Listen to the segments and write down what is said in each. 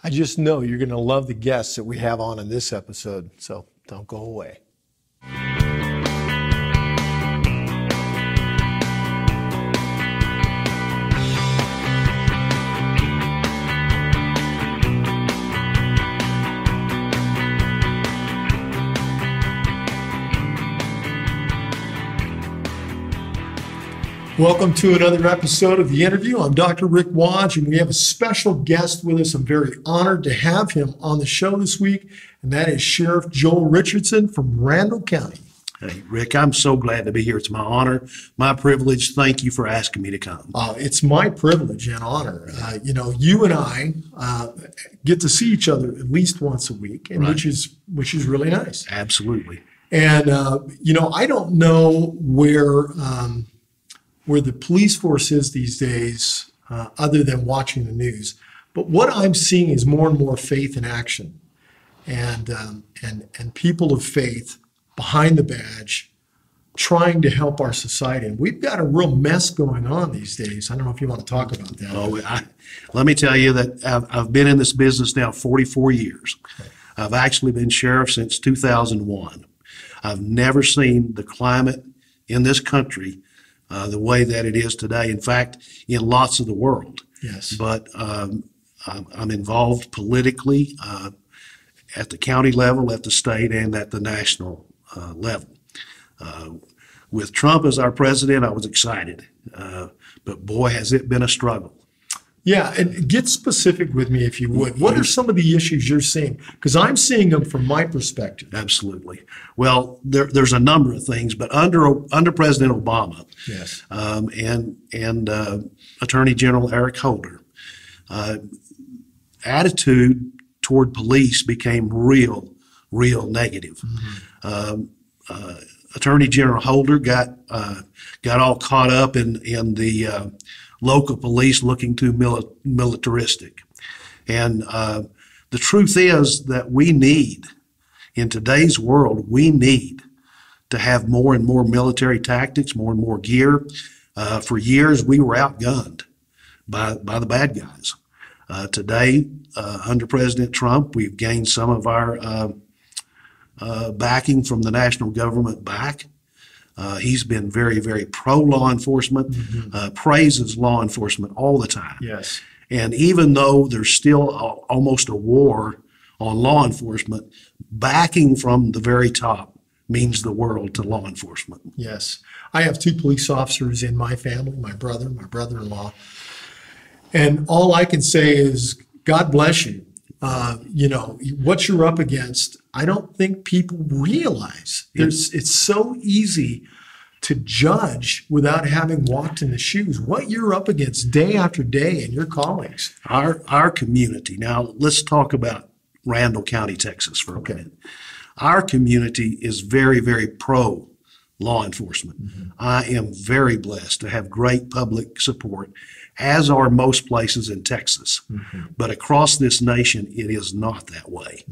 I just know you're going to love the guests that we have on in this episode, so don't go away. Welcome to another episode of The Interview. I'm Dr. Rick Wadge, and we have a special guest with us. I'm very honored to have him on the show this week, and that is Sheriff Joel Richardson from Randall County. Hey, Rick, I'm so glad to be here. It's my honor, my privilege. Thank you for asking me to come. It's my privilege and honor. You and I get to see each other at least once a week, and Right. which is really nice. Absolutely. And I don't know where the police force is these days, other than watching the news. But what I'm seeing is more and more faith in action, and people of faith behind the badge, trying to help our society. And we've got a real mess going on these days. I don't know if you want to talk about that. Let me tell you that I've been in this business now 44 years. I've actually been sheriff since 2001. I've never seen the climate in this country the way that it is today. In fact, in lots of the world. Yes. But I'm involved politically at the county level, at the state, and at the national level. With Trump as our president, I was excited. But boy, has it been a struggle. Yeah, and get specific with me if you would. What are some of the issues you're seeing? Because I'm seeing them from my perspective. Absolutely. Well, there's a number of things, but under President Obama, Yes. and Attorney General Eric Holder, attitude toward police became real negative. Mm-hmm. Attorney General Holder got all caught up in the local police looking too militaristic. And the truth is that in today's world, we need to have more and more military tactics, more and more gear. For years, we were outgunned by the bad guys. Today, under President Trump, we've gained some of our backing from the national government back. He's been very, very pro-law enforcement, praises law enforcement all the time. Yes. And even though there's still almost a war on law enforcement, backing from the very top means the world to law enforcement. Yes. I have two police officers in my family, my brother, my brother-in-law. And all I can say is, God bless you. What you're up against, I don't think people realize. It's so easy to judge without having walked in the shoes. What you're up against day after day and your colleagues. Our community. Now, let's talk about Randall County, Texas for a minute. Our community is very, very pro law enforcement. Mm-hmm. I am very blessed to have great public support, as are most places in Texas. Mm-hmm. But across this nation, it is not that way.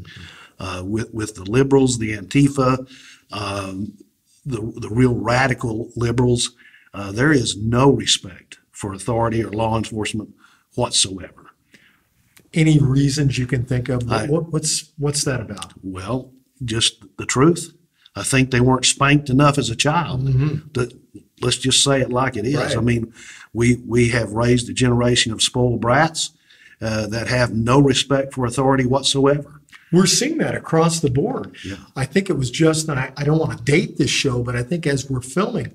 Mm-hmm. With the liberals, the Antifa, the real radical liberals, there is no respect for authority or law enforcement whatsoever. Any reasons you can think of? What's that about? Well, just the truth. I think they weren't spanked enough as a child. Mm-hmm. Let's just say it like it is. Right. I mean, we have raised a generation of spoiled brats that have no respect for authority whatsoever. We're seeing that across the board. Yeah. I think it was just, I don't want to date this show, but I think as we're filming,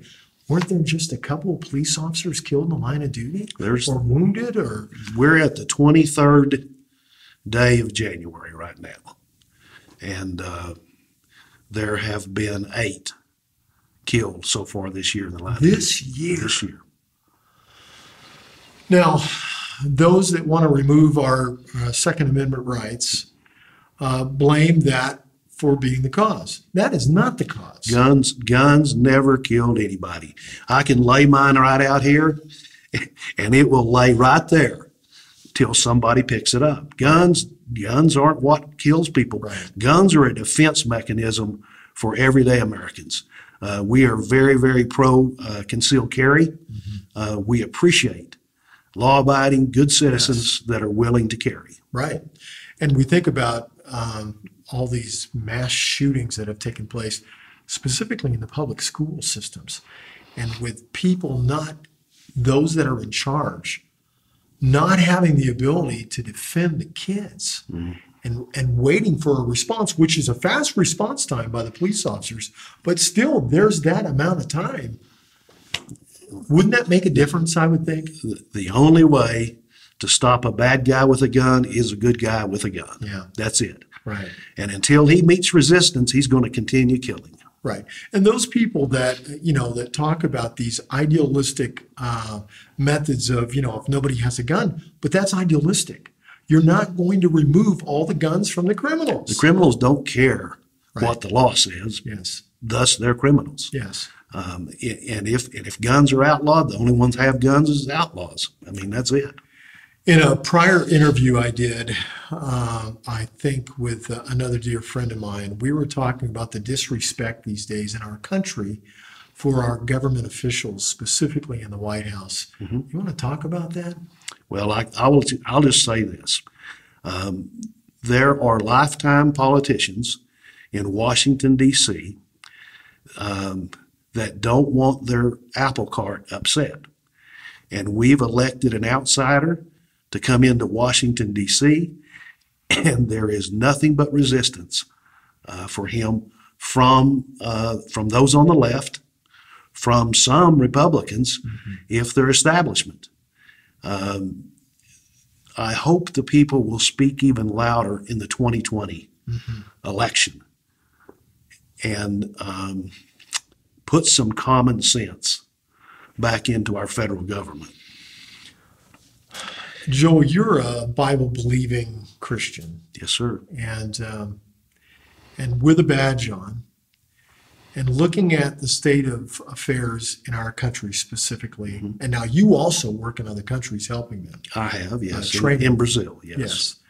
weren't there just a couple of police officers killed in the line of duty or wounded? Or we're at the 23rd day of January right now, and there have been 8 killed so far this year in the line. This year. Now, those that want to remove our Second Amendment rights blame that for being the cause. That is not the cause. Guns never killed anybody. I can lay mine right out here, and it will lay right there till somebody picks it up. Guns aren't what kills people. Right. Guns are a defense mechanism for everyday Americans. We are very, very pro concealed carry. Mm-hmm. We appreciate law-abiding, good citizens that are willing to carry. Right. And we think about all these mass shootings that have taken place, specifically in the public school systems, and with people those that are in charge, not having the ability to defend the kids and waiting for a response, which is a fast response time by the police officers, but still there's that amount of time. Wouldn't that make a difference, I would think? The only way to stop a bad guy with a gun is a good guy with a gun. Yeah. That's it. Right. And until he meets resistance, he's going to continue killing. Right. And those people that, that talk about these idealistic methods of, if nobody has a gun, but that's idealistic. You're not going to remove all the guns from the criminals. The criminals don't care Right. what the law says. Yes. Thus, they're criminals. Yes. And if guns are outlawed, the only ones that have guns is outlaws. I mean, that's it. In a prior interview I did, I think with another dear friend of mine, we were talking about the disrespect these days in our country for our government officials, specifically in the White House. You want to talk about that? Well, I'll just say this. There are lifetime politicians in Washington, D.C. That don't want their apple cart upset. And we've elected an outsider to come into Washington, D.C., and there is nothing but resistance for him from those on the left, from some Republicans, if they're establishment. I hope the people will speak even louder in the 2020 election and put some common sense back into our federal government. Joel, you're a Bible-believing Christian, Yes, sir. and with a badge on, and looking at the state of affairs in our country specifically, and now you also work in other countries helping them. I have, yes, training. in Brazil, yes.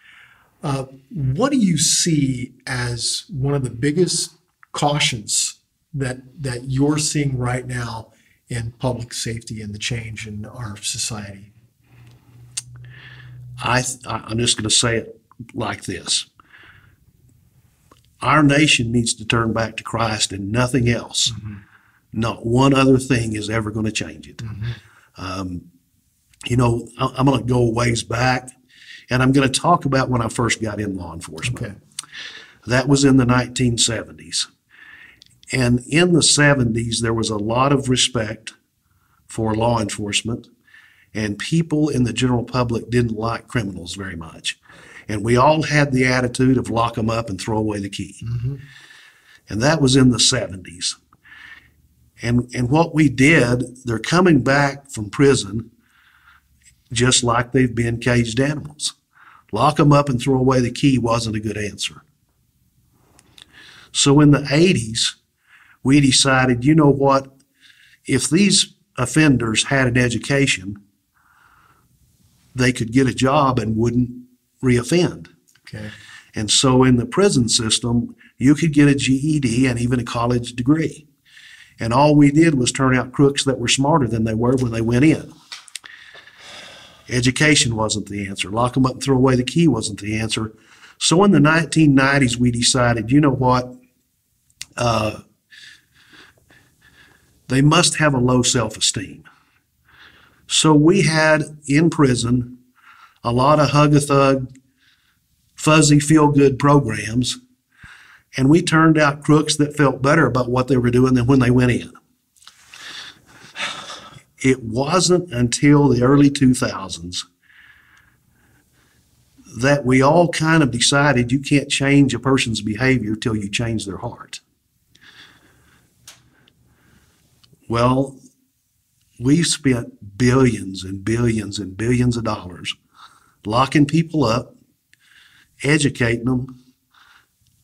Yes. What do you see as one of the biggest cautions that you're seeing right now in public safety and the change in our society? I'm just going to say it like this. Our nation needs to turn back to Christ and nothing else. Not one other thing is ever going to change it. I'm going to go a ways back, and I'm going to talk about when I first got in law enforcement. Okay. That was in the 1970s. And in the 70s, there was a lot of respect for law enforcement, and people in the general public didn't like criminals very much. And we all had the attitude of lock them up and throw away the key. And that was in the 70s. And what we did, they're coming back from prison just like they've been caged animals. Lock them up and throw away the key wasn't a good answer. So in the 80s, we decided, you know what, if these offenders had an education, they could get a job and wouldn't reoffend. Okay. And so in the prison system, you could get a GED and even a college degree. And all we did was turn out crooks that were smarter than they were when they went in. Education wasn't the answer. Lock them up and throw away the key wasn't the answer. So in the 1990s, we decided, you know what, they must have a low self-esteem. So we had in prison a lot of hug-a-thug, fuzzy feel-good programs, and we turned out crooks that felt better about what they were doing than when they went in. It wasn't until the early 2000s that we all kind of decided you can't change a person's behavior till you change their heart. Well, we've spent billions and billions and billions of dollars locking people up, educating them,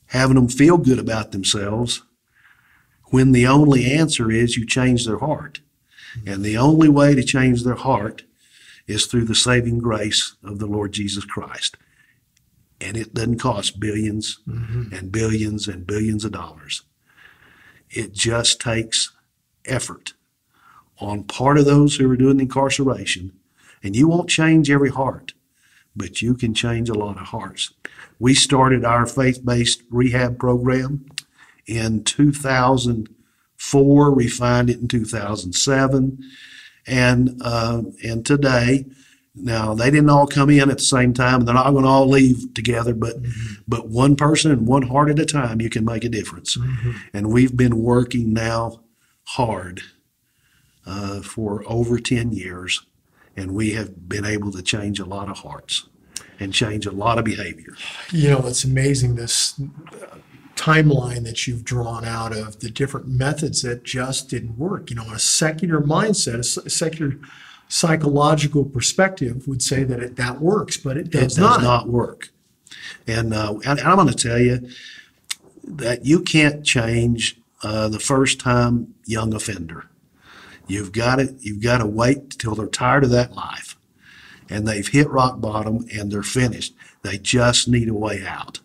having them feel good about themselves, when the only answer is you change their heart. And the only way to change their heart is through the saving grace of the Lord Jesus Christ. And it doesn't cost billions and billions and billions of dollars. It just takes effort on part of those who are doing incarceration And you won't change every heart, but you can change a lot of hearts. We started our faith-based rehab program in 2004, refined it in 2007, and today, now they didn't all come in at the same time, and they're not going to all leave together, but one person and one heart at a time, you can make a difference. And we've been working now hard for over 10 years, and we have been able to change a lot of hearts and change a lot of behavior. You know, it's amazing, this timeline that you've drawn out of the different methods that just didn't work. You know, a secular mindset, a secular psychological perspective would say that that works, but it does not. It does not work. And I'm going to tell you that you can't change the first-time young offender. You've got to wait till they're tired of that life, and they've hit rock bottom and they're finished. They just need a way out.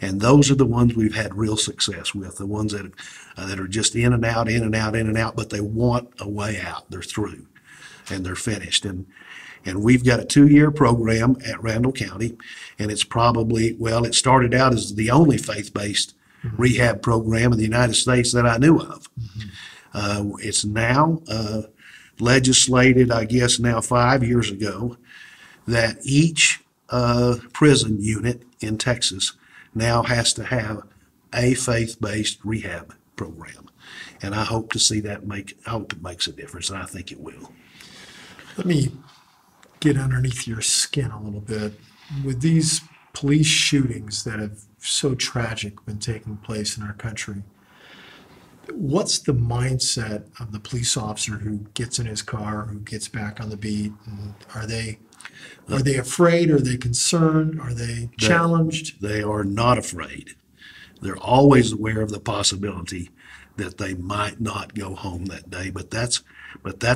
And those are the ones we've had real success with, the ones that are just in and out, in and out, in and out, but they want a way out. They're through and they're finished. And we've got a 2-year program at Randall County, and it's probably, well, it started out as the only faith-based rehab program in the United States that I knew of. It's now legislated, I guess now 5 years ago, that each prison unit in Texas now has to have a faith-based rehab program. And I hope to see that I hope it makes a difference, and I think it will. Let me get underneath your skin a little bit. With these police shootings that have so tragic been taking place in our country, what's the mindset of the police officer who gets in his car, who gets back on the beat? And are they afraid? Are they concerned? Are they challenged? They are not afraid. They're always aware of the possibility that they might not go home that day. But that's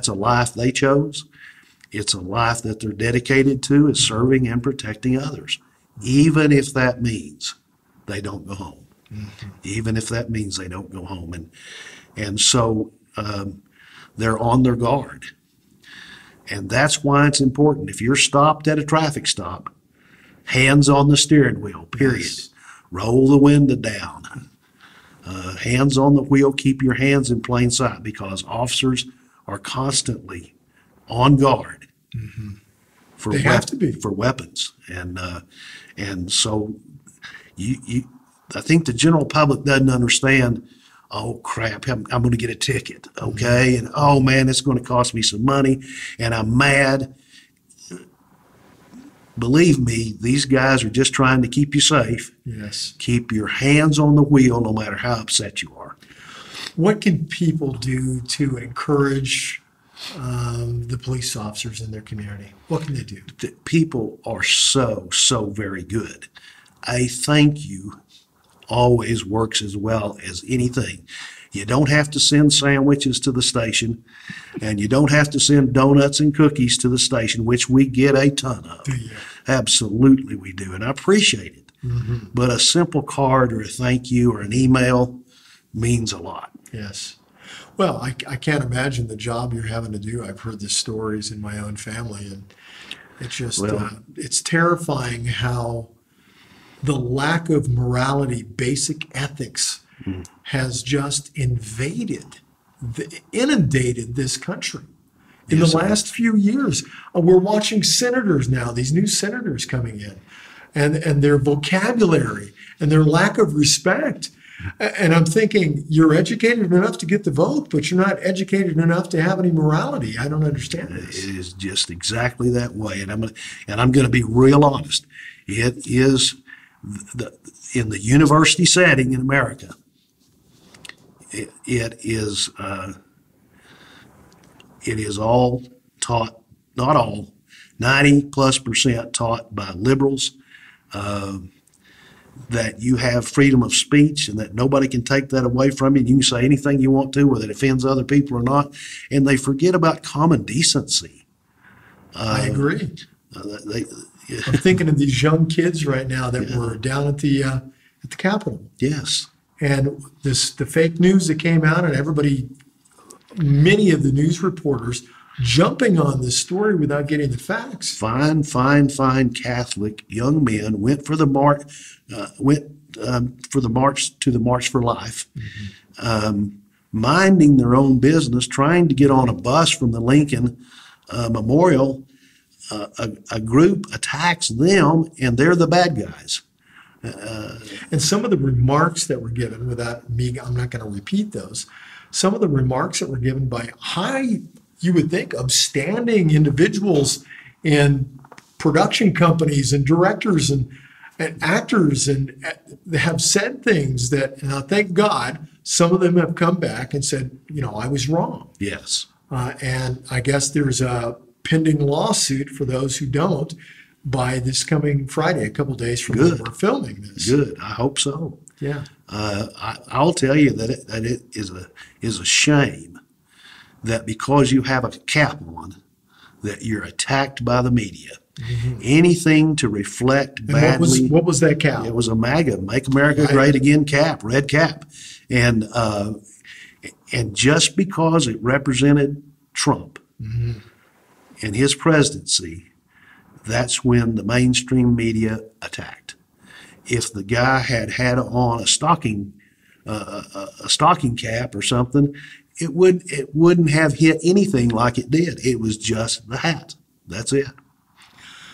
a life they chose. It's a life that they're dedicated to, is serving and protecting others, even if that means they don't go home. Even if that means they don't go home. And so they're on their guard. And that's why it's important. If you're stopped at a traffic stop, hands on the steering wheel, period. Yes. Roll the window down. Hands on the wheel, keep your hands in plain sight, because officers are constantly on guard for they have to be. For weapons. And so I think the general public doesn't understand, oh crap, I'm going to get a ticket, okay? And oh man, it's going to cost me some money, and I'm mad. Believe me, these guys are just trying to keep you safe. Yes. Keep your hands on the wheel no matter how upset you are. What can people do to encourage the police officers in their community? What can they do? The people are so very good. A thank you always works as well as anything. You don't have to send sandwiches to the station, and you don't have to send donuts and cookies to the station, which we get a ton of. Yeah. Absolutely we do, and I appreciate it. But a simple card or a thank you or an email means a lot. Yes. Well, I can't imagine the job you're having to do. I've heard the stories in my own family, and it's just, it's terrifying how the lack of morality, basic ethics, has just inundated this country. In the last few years, we're watching senators now, these new senators coming in, and their vocabulary and their lack of respect. And I'm thinking, you're educated enough to get the vote, but you're not educated enough to have any morality. I don't understand this. It is just exactly that way. And I'm going to be real honest. It is in the university setting in America. It is all taught, not all, 90+% taught by liberals, that you have freedom of speech and that nobody can take that away from you. You can say anything you want to, whether it offends other people or not. And they forget about common decency. I agree. I'm thinking of these young kids right now that were down at the Capitol. Yes. And the fake news that came out, and many of the news reporters jumping on this story without getting the facts. Fine Catholic young men went for the march, to the March for Life, minding their own business, trying to get on a bus from the Lincoln Memorial. A group attacks them, and they're the bad guys. And some of the remarks that were given, without me, I'm not going to repeat those. Some of the remarks that were given by high, you would think, upstanding individuals in production companies and directors and actors, and have said things that, and thank God, some of them have come back and said, I was wrong. Yes. And I guess there's a pending lawsuit for those who don't by this coming Friday, a couple of days from when we're filming this. Good. I hope so. Yeah. I'll tell you that it is a shame that because you have a cap on, that you're attacked by the media. Mm-hmm. Anything to reflect badly. What was that cap? It was a MAGA, Make America Great Again cap, red cap. And just because it represented Trump and his presidency, that's when the mainstream media attacked. If the guy had on a stocking cap or something, it wouldn't have hit anything like it did. It was just the hat. That's it.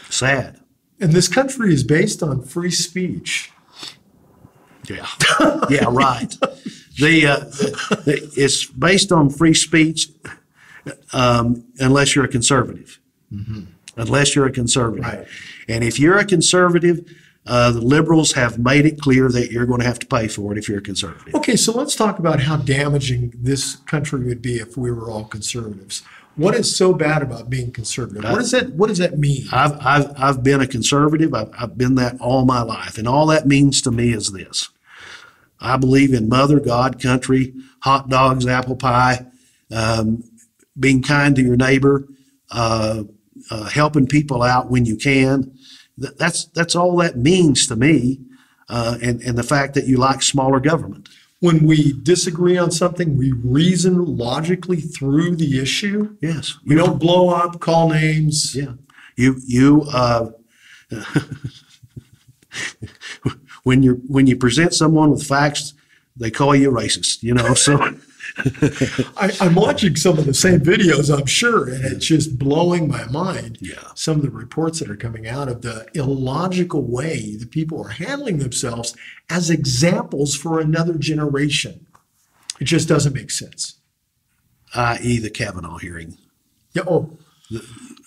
Sad. And this country is based on free speech. Yeah. Yeah, right. It's based on free speech unless you're a conservative. Mm-hmm. Unless you're a conservative. Right. And if you're a conservative, the liberals have made it clear that you're going to have to pay for it if you're a conservative. Okay, so let's talk about how damaging this country would be if we were all conservatives. What is so bad about being conservative? What does that mean? I've been a conservative. I've been that all my life. And all that means to me is this. I believe in mother, God, country, hot dogs, apple pie, being kind to your neighbor, helping people out when you can. That's all that means to me, and the fact that you like smaller government. When we disagree on something, we reason logically through the issue. Yes. We don't blow up, call names. Yeah. When you present someone with facts, they call you racist, so. I'm watching some of the same videos, I'm sure, and it's just blowing my mind. Yeah. Some of the reports that are coming out of the illogical way the people are handling themselves as examples for another generation. It just doesn't make sense. I.e. the Kavanaugh hearing. Yeah. Oh,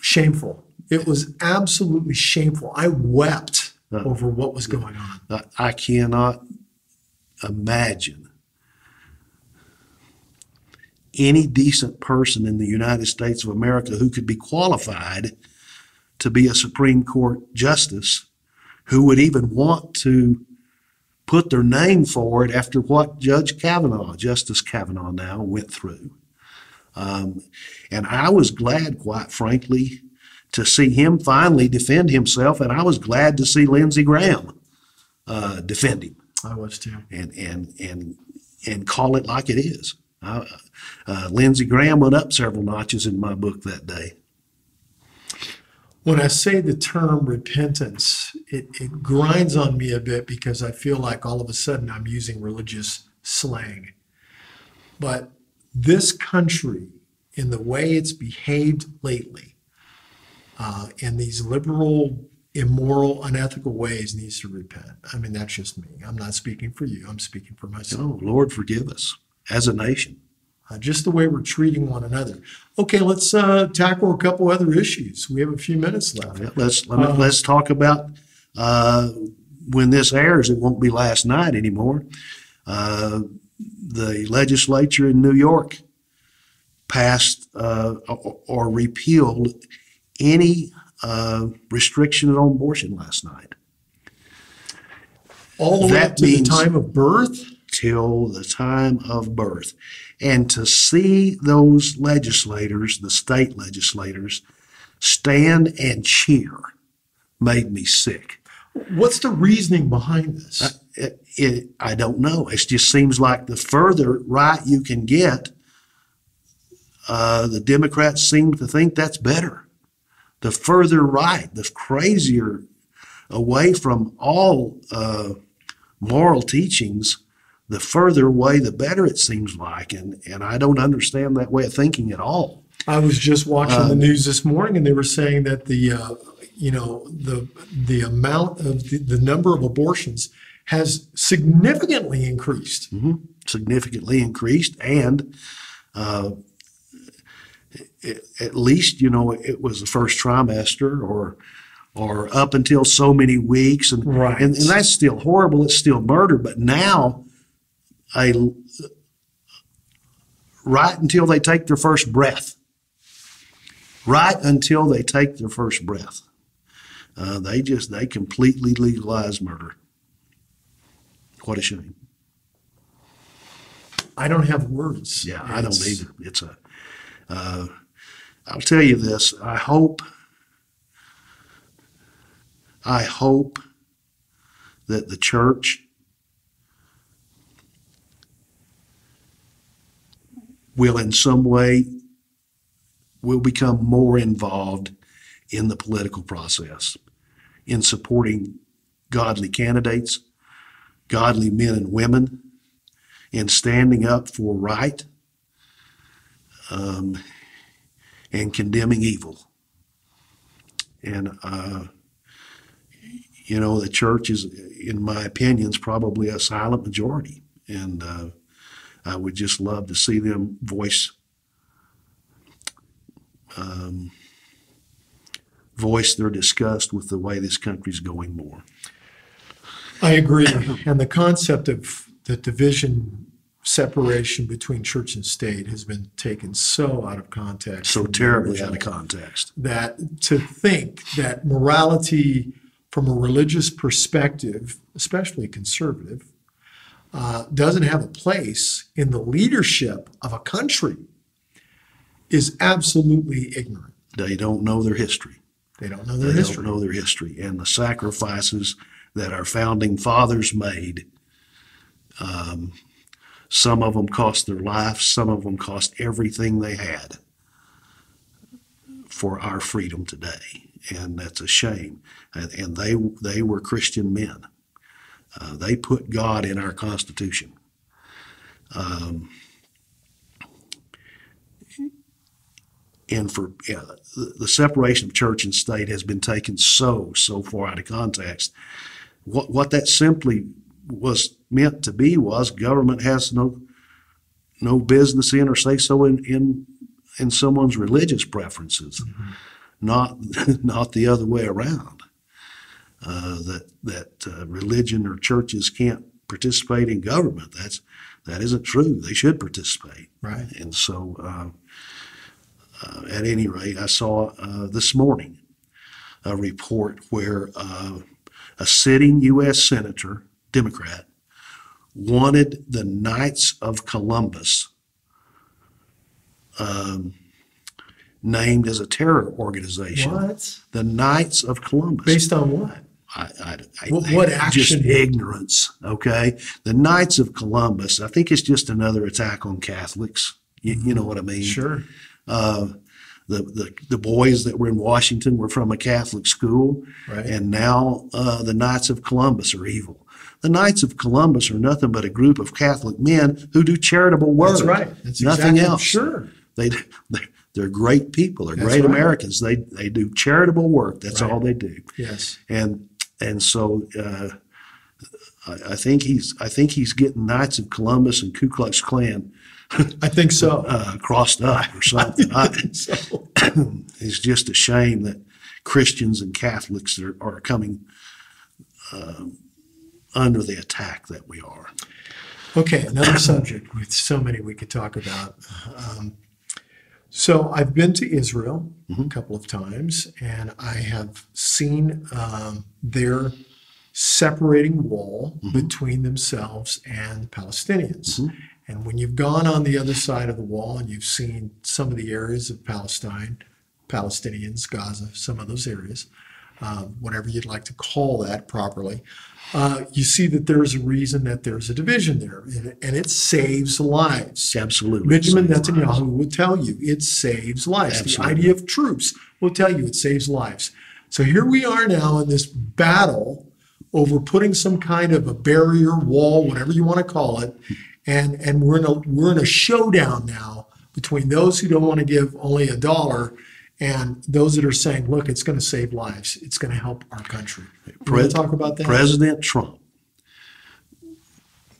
shameful. It was absolutely shameful. I wept over what was going on. I cannot imagine any decent person in the United States of America who could be qualified to be a Supreme Court justice who would even want to put their name forward after what Justice Kavanaugh now went through. And I was glad, quite frankly, to see him finally defend himself, and I was glad to see Lindsey Graham defend him. I was too. And call it like it is. Lindsey Graham went up several notches in my book that day. When I say the term repentance, it grinds on me a bit because I feel like all of a sudden I'm using religious slang. But this country, in the way it's behaved lately, in these liberal, immoral, unethical ways, needs to repent. I mean, that's just me. I'm not speaking for you. I'm speaking for myself. Oh, Lord, forgive us as a nation. Just the way we're treating one another. Okay, let's tackle a couple other ishes. We have a few minutes left. Yeah, let's talk about when this airs. It won't be last night anymore. The legislature in New York passed or repealed any restriction on abortion last night. All the way up to the time of birth? Till the time of birth. And to see those legislators, the state legislators, stand and cheer made me sick. What's the reasoning behind this? I don't know. It just seems like the further right you can get, the Democrats seem to think that's better. The further right, the crazier away from all moral teachings, the further away, the better it seems like. And I don't understand that way of thinking at all. I was just watching the news this morning, and they were saying that the amount of the number of abortions has significantly increased. Mm-hmm. Significantly increased, and at least, it was the first trimester or up until so many weeks, and Right. and that's still horrible. It's still murder, but now right until they take their first breath. Right until they take their first breath. They completely legalize murder. What a shame. I don't have words. Yeah, I don't either. It's I'll tell you this. I hope that the church will in some way will become more involved in the political process, in supporting godly candidates, godly men and women, in standing up for right, and condemning evil. And, the church is, in my opinion, is probably a silent majority. And I would just love to see them voice their disgust with the way this country's going more. I agree. And the concept of the division, separation between church and state has been taken so out of context. So terribly out of context. That to think that morality from a religious perspective, especially conservative, doesn't have a place in the leadership of a country is absolutely ignorant. They don't know their history. They don't know their history. They don't know their history and the sacrifices that our founding fathers made. Some of them cost their life. Some of them cost everything they had for our freedom today, and that's a shame. And they were Christian men. They put God in our Constitution. And the separation of church and state has been taken so far out of context. What that simply was meant to be was government has no business in or say so in someone's religious preferences, mm-hmm. not the other way around. That religion or churches can't participate in government. That isn't true. They should participate. Right. And so, at any rate, I saw this morning a report where a sitting U.S. senator, Democrat, wanted the Knights of Columbus named as a terror organization. What? The Knights of Columbus. Based on what? What action? Just ignorance, okay? The Knights of Columbus, I think it's just another attack on Catholics. You know what I mean? Sure. The boys that were in Washington were from a Catholic school, right. And now the Knights of Columbus are evil. The Knights of Columbus are nothing but a group of Catholic men who do charitable work. That's right. That's nothing exactly, else. Sure. They're great people. They're That's great right. Americans. They do charitable work. That's right. all they do. Yes. And so I think he's getting Knights of Columbus and Ku Klux Klan. I think so. Crossed up or something. I think so. It's just a shame that Christians and Catholics are coming under the attack that we are. Okay, another subject with so many we could talk about. So I've been to Israel a couple of times, and I have seen their separating wall between themselves and Palestinians. And when you've gone on the other side of the wall and you've seen some of the areas of Palestine, Palestinians, Gaza, some of those areas, whatever you'd like to call that properly, you see that there's a reason that there's a division there, and it saves lives. Absolutely. Benjamin Saves Netanyahu lives. would tell you it saves lives. Absolutely. The idea of troops will tell you it saves lives. So here we are now in this battle over putting some kind of a barrier, wall, whatever you want to call it, and we're in a showdown now between those who don't want to give only $1 and those that are saying, look, it's going to save lives. It's going to help our country. Want to talk about that? President Trump,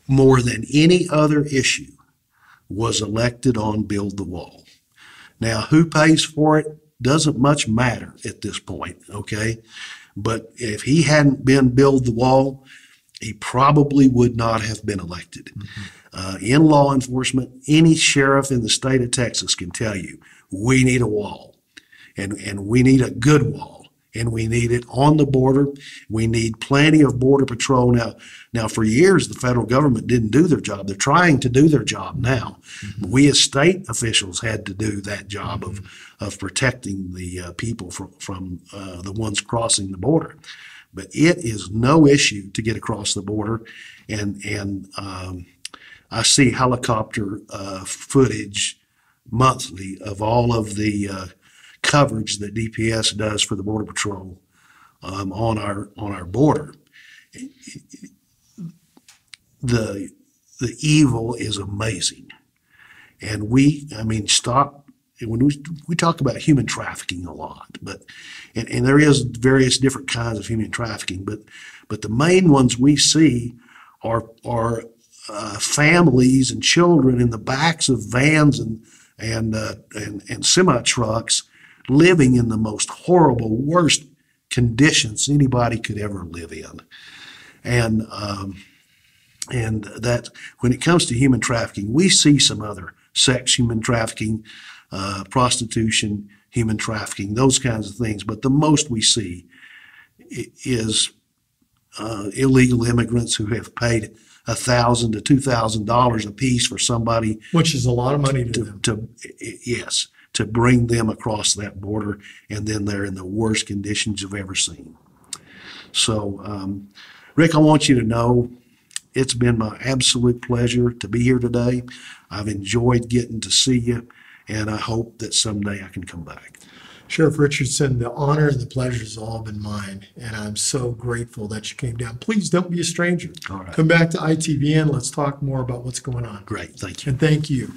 more than any other issue, was elected on Build the Wall. Now, who pays for it doesn't much matter at this point, okay? But if he hadn't been Build the Wall, he probably would not have been elected. In law enforcement, any sheriff in the state of Texas can tell you, we need a wall. And we need a good wall, and we need it on the border. We need plenty of border patrol now. For years, the federal government didn't do their job. They're trying to do their job now. We as state officials had to do that job of protecting the people from the ones crossing the border. But it is no issue to get across the border, and I see helicopter footage monthly of all of the coverage that DPS does for the Border Patrol on our border. The evil is amazing, and stop when we talk about human trafficking a lot, but and there is various different kinds of human trafficking, but the main ones we see are families and children in the backs of vans and semi trucks, living in the most horrible, worst conditions anybody could ever live in. And that when it comes to human trafficking, we see some other sex human trafficking, prostitution, human trafficking, those kinds of things. But the most we see is illegal immigrants who have paid $1,000 to $2,000 a piece for somebody, which is a lot of money to them. Yes, to bring them across that border, and then they're in the worst conditions you've ever seen. So, Rick, I want you to know it's been my absolute pleasure to be here today. I've enjoyed getting to see you, and I hope that someday I can come back. Sheriff Richardson, the honor and the pleasure has all been mine, and I'm so grateful that you came down. Please don't be a stranger. All right. Come back to ITVN. Let's talk more about what's going on. Great. Thank you. And thank you.